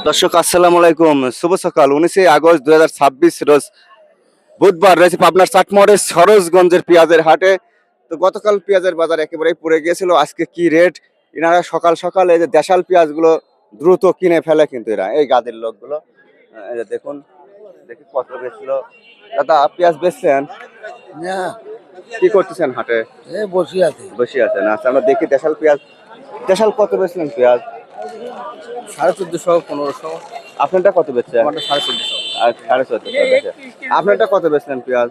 দর্শক আসসালামু আলাইকুম, শুভ সকাল। 19 আগস্ট 2026 রোজ বুধবার রয়েছে পাবনার চাটমোহরের সরোজগঞ্জের পেঁয়াজের হাটে। তো গতকাল পেঁয়াজের বাজার একেবারেই পড়ে গিয়েছিল। আজকে কি রেট? এনারা সকাল সকাল এই যে দেশাল পেঁয়াজগুলো দ্রুত কিনে ফেলে, কিন্তু এরা এই গাদির লোকগুলো এই যে দেখুন, দেখি কত বেচছিল। দাদা পেঁয়াজ বেচছেন? কি করতেছেন হাটে? বসে আছেন? আচ্ছা, আমরা দেখি দেশাল পেঁয়াজ। দেশাল কত বেচলেন পেঁয়াজ? 1450, 1500। আপনারটা কত বেচছেন? 1450। আর 1450। আপনারটা কত বেচলেন পেঁয়াজ?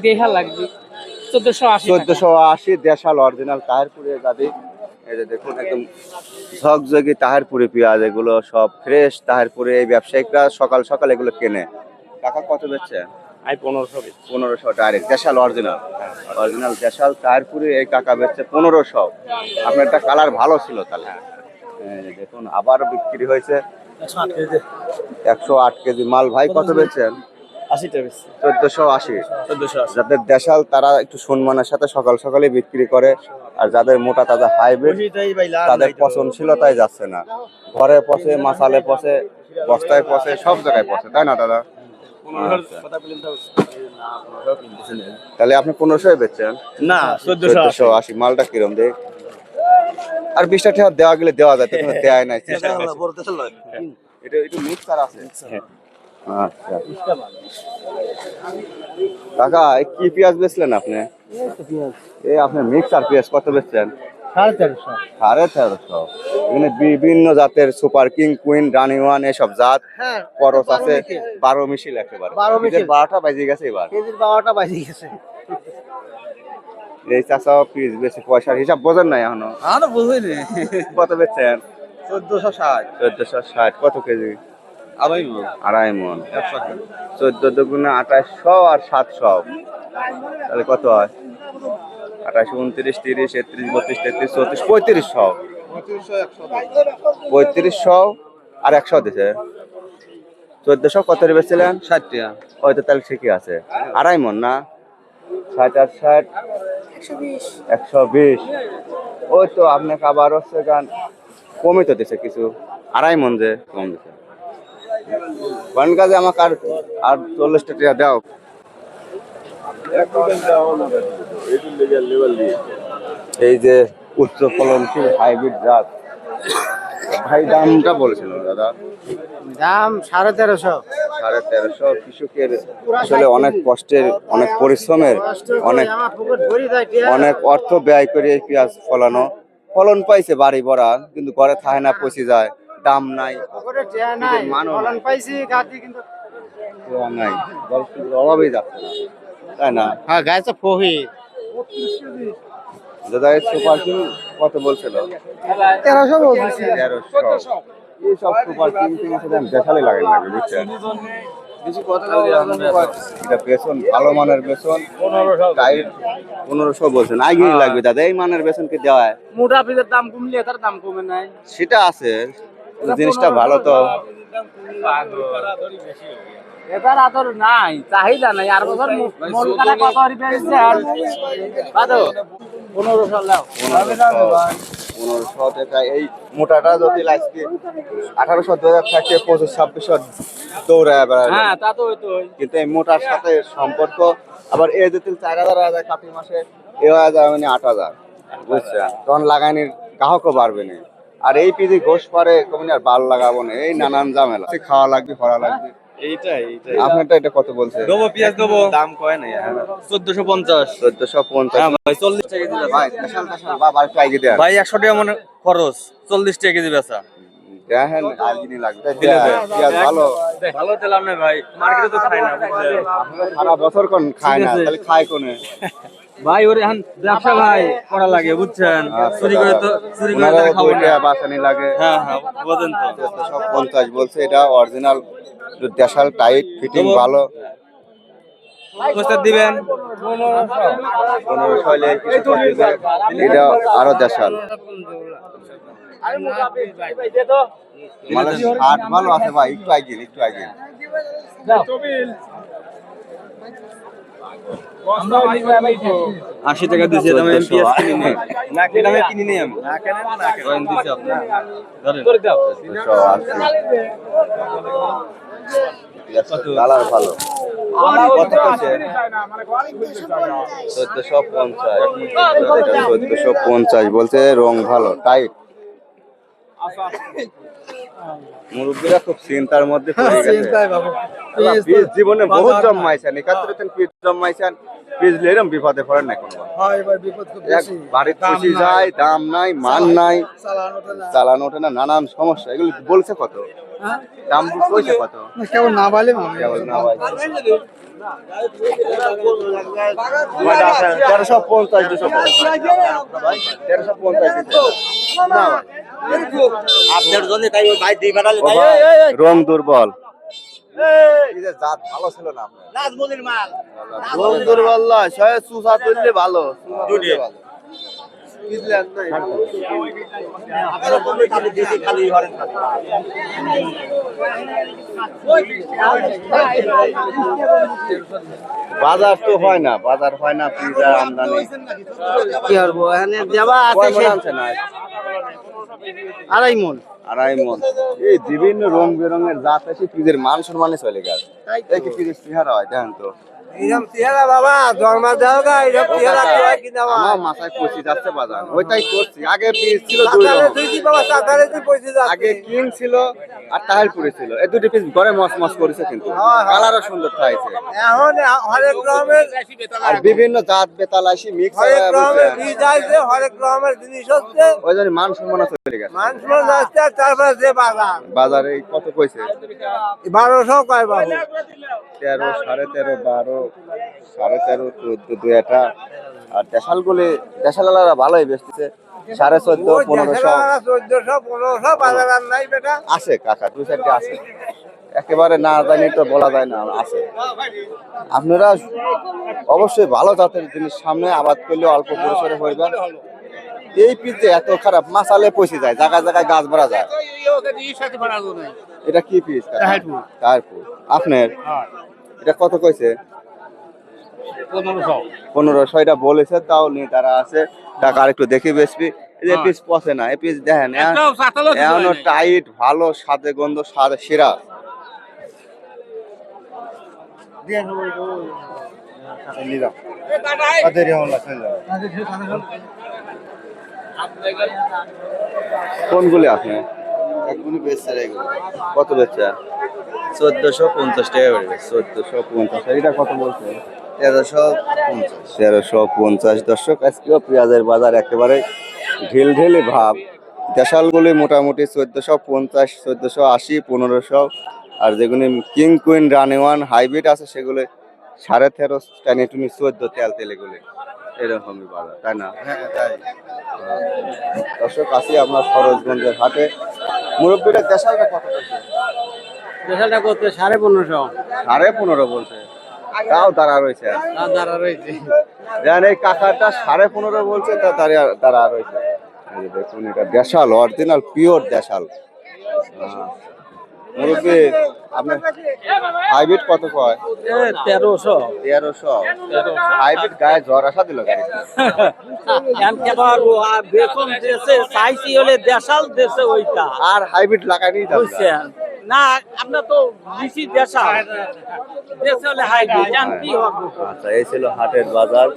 দেখা লাগবে 1480। 1480 দেশাল অরিজিনাল তাহেরপুরের গাদি। এই যে দেখুন, একদম ঝকঝকি তাহেরপুরি পেঁয়াজ, এগুলো সব ফ্রেশ তাহেরপুরে। এই ব্যবসায়িকরা সকাল সকাল এগুলো কেনে। টাকা কত বেচছে? I 1500। 1500 direct Deshal original. Original দেশাল তাহেরপুরে এই কাকা বেচছে 1500। আপনার একটা কালার ভালো ছিল তাহলে। এই যে দেখুন, আবার বিক্রি হয়েছে 108 কেজি মাল। ভাই কত বেচছেন? 80 টাকা। 1480। 1480। যাদের দেশাল তারা একটু সম্মানের সাথে সকাল সকালে বিক্রি করে, আর যাদের মোটা তাজা হাইব্রিড তাদের পচনশীলতাই যাচ্ছে না। ঘরে পচে, মাসালে পচে, বস্তায় পচে, সব জায়গায় পচে, তাই না দাদা? তাহলে আপনি 1500 বেচছেন? না, 1480। মালটা কিরম দেখ? আর 20 টাকা দেওয়া গেলে দেওয়া যায়, কিন্তু দেয় নাই। এটা একটু মিক্সার আছে। আচ্ছা কাকা, কি পেঁয়াজ বেচলেন আপনি? এই আপনার মিক্সার পেঁয়াজ কত বেচছেন? 1350। এখানে বিভিন্ন জাতের সুপার কিং, কুইন, রানি ওয়ান এসব জাত করস আছে। 12 মিশিল একেবারে। 12টা বাজে গেছে এবার। 12টা বাজে গেছে। এই চাষা পিস বেশি পয়সার হিসাব বোঝেন নাই এখনো? বুঝিনি। কত বেচছেন? 1460। 1460। কত কেজি? আড়াই মণ। আড়াই মণ। 100 কেজি। 14 দুগুণে 2800 আর 700, তাহলে কত হয়? 28, 29, 30, 31, 32, 33, 34, 3500। 3500 আর 100 দিছে। 1400 কত বেচছিলেন? 60 টাকা। ওই তো তাহলে ঠিকই আছে। আড়াই মণ না? 60 আর 60 120। ওই তো আপনাকে আবার হচ্ছে গান কমই তো দিছে কিছু। আড়াই মণ যে কম দিছে। কোন কাজে আমাকে আর 40 টাকা দাও। এই যে উচ্চ ফলনশীল হাইব্রিড জাত, ভাই দামটা বলেছিল দাদা? দাম 1350। 1350। কৃষকের আসলে অনেক কষ্টের, অনেক পরিশ্রমের, অনেক অর্থ ব্যয় করে এই পেঁয়াজ ফলানো। ফলন পাইছে বাড়ি ভরা, কিন্তু ঘরে থাকে না, পচে যায়। দাম নাই, মানও নাই, অভাবেই যাচ্ছে না, তাই না? হ্যাঁ, গাছে ফহি। দাদা এই সুপার কিং কত বলছিল? 1300 বলছি। 1300। এই সব সুপার কিং সাথে দেখালে লাগে না, বুঝছেন? এটা বেসন ভালো মানের বেসন। 1500 বলছেন। আগে লাগবে দাদা, এই মানের বেসন কি দেওয়া হয়? মোটা পিসের দাম কমলে তার দাম কমে নাই। সেটা আছে, জিনিসটা ভালো তো। এটার আদর নাই, চাহিদা নাই। আর বছর মন কাটা কত রিপেয়ার আর বাদো 1500 লাও। 1500 টাকা। এই মোটাটা যদি লাগছে 1800 2000 থাকে, 25 2600 দৌড়ায় বেড়ায়। হ্যাঁ, তা তো হইতো। কিন্তু এই মোটার সাথে সম্পর্ক। আবার এই যদি 4000 কাতি মাসে এ হয়ে যায় মানে 8000, বুঝছেন? তখন লাগানির গ্রাহকও বাড়বে না। আর এই পিজি ঘোষ পারে কমনি আর বাল লাগাবো না, এই নানান ঝামেলা। খাওয়া লাগবে, ভরা লাগবে। এইটাই। আপনারটা এটা কত বলছে? দেবো পেঁয়াজ দেবো, দাম কয় নাই। 1450। 1450। হ্যাঁ ভাই, 40 টাকা কেজি ভাই দেশাল বাবা আর পাইকে দেন ভাই। 100 টাকা মনে খরচ, 40 টাকা কেজি বেচা। দেখেন আর কি লাগবে। পেঁয়াজ ভালো ভালো দিলাম না ভাই, মার্কেটে তো খাই না, বুঝলেন? সারা বছর কোন খায় না, তাহলে খায় কোনে? ভাই ওরে এখন ব্যবসা ভাই করা লাগে, বুঝছেন? চুরি করে খাবো না। বাসানি লাগে। হ্যাঁ, বুঝেন তো। 1450 বলছে। এটা অরিজিনাল দেশাল টাইট ফিটিং ভালো। প্রস্তাব দিবেন 1500 হলে কিছু করতে দিবে। এটা আরো দেশাল মানে হাট ভালো আছে ভাই। একটু আগে 80 টাকা দিয়েছে দামে আমি পেঁয়াজ কিনি নেই না কি দামে কিনি নেই আমি না কেন না কেন দিয়েছে আপনার করে দাও 1480 কালার ভালো কত কইছে 1450 বলছে রং ভালো টাইট মুরব্বীরা খুব চিন্তার মধ্যে পড়ে গেছে বীজ জীবনে বহুত জন্মাইছেন 71 বীজ জন্মাইছেন বীজ এরকম বিপদে পড়েন না কোনো বাড়ির খুশি যায় দাম নাই মান নাই চালানো ওঠে না নানান সমস্যা এগুলো বলছে কত দাম কইছে কত কেবল না বলে কেবল না ভাই 1350 আপনার জন্য তাই ওই ভাই দুই বেড়ালে রং দুর্বল জাত ভালো ছিল না নাজমুলের মাল রং দুর্বল নয় ছয় সুসা তুললে ভালো আপনারা বললে খালি দিদি খালি ঘরেন বাজার তো হয় না বাজার হয় না পিজা আমদানি কি করবো এখানে দেওয়া কয় আছে মণ আনছে না 2.5 মণ 2.5 মণ এই বিভিন্ন রং বেরঙের জাত আছে পিজের মান সম্মানে চলে গেছে এই কি পিজের চেহারা হয় দেখেন তো এরকম চেহারা বাবা জন্মা দাও গা এরকম চেহারা কেউ কি দাও আমার মাথায় পচি যাচ্ছে বাজার ওইটাই করছি আগে পিস ছিল দুই রকম তুই কি বাবা তাতারে তুই পয়সা যাচ্ছে আগে কিং ছিল আর তাহিরপুরে ছিল এই দুটি পিস ঘরে মস মস করেছে কিন্তু কালারও সুন্দর থাকছে এখন হরেক রকমের আর বিভিন্ন জাত বেতাল আসি মিক্স হরেক রকমের বীজ আছে হরেক রকমের জিনিস হচ্ছে ওই জন্য মান সম্মান চলে গেছে মানুষ যাচ্ছে আর তারপরে যে বাজার বাজারে কত কইছে 1200 কয় বাবু 13 13.5 12 13.5 14 দুই একটা আর দেশালারা ভালোই বেচতেছে 14.5 1500 1400 1500 বাজার আর নাই বেটা আছে কাকা দুই চারটে আছে একেবারে না জানি তো বলা যায় না আছে আপনারা অবশ্যই ভালো জাতের জিনিস সামনে আবাদ করলে অল্প পরিসরে হইবেন এই পিচে এত খারাপ মাসালে পচে যায় জায়গায় জায়গায় গাছ ভরা যায় এটা কি পিস তাহিরপুর আপনার এটা কত কইছে 1500 এটা বলেছে তাও নিয়ে তারা আছে টাকা আরেকটু দেখি বেশি এই যে পিস পচে না এই পিস দেখেন এমন টাইট ভালো স্বাদে গন্ধ স্বাদ সেরা কোনগুলি আপনি কত বেচছে 1450 টাকা করে 1450 এটা কত বলছে 1350 1350 দর্শক আজকেও পেঁয়াজের বাজার একেবারে ঢিলঢিলি ভাব দেশালগুলি মোটামুটি 1450 1480 1500 আর যেগুলি কিং কুইন রানি ওয়ান হাইব্রিড আছে সেগুলো 13.5 টানি টুনি 14 তেল তেলেগুলি এরকমই বাজার তাই না দর্শক আসি আপনার সরোজগঞ্জের হাটে মুরব্বীরা দেশালটা কত দেশালটা করতে 1550 15.5 বলছে তাও দাঁড়া রয়েছে দাঁড়া রয়েছে জানেন এই কাকাটা 15.5 বলছে তা দাঁড়া রয়েছে এই যে দেখুন এটা দেশাল অরিজিনাল পিওর দেশাল মুরব্বী আপনার হাইব্রিড কত কয় 1300 হাইব্রিড গায়ে জ্বর আসা দিল গাড়ি বেতন দেশে চাইছি হলে দেশাল দেশে ওইটা আর হাইব্রিড লাগাইনি বুঝছেন না আপনার তো বেশি দেশাল দেশে হলে হাইব্রিড কি হবে আচ্ছা এই ছিল হাটের বাজার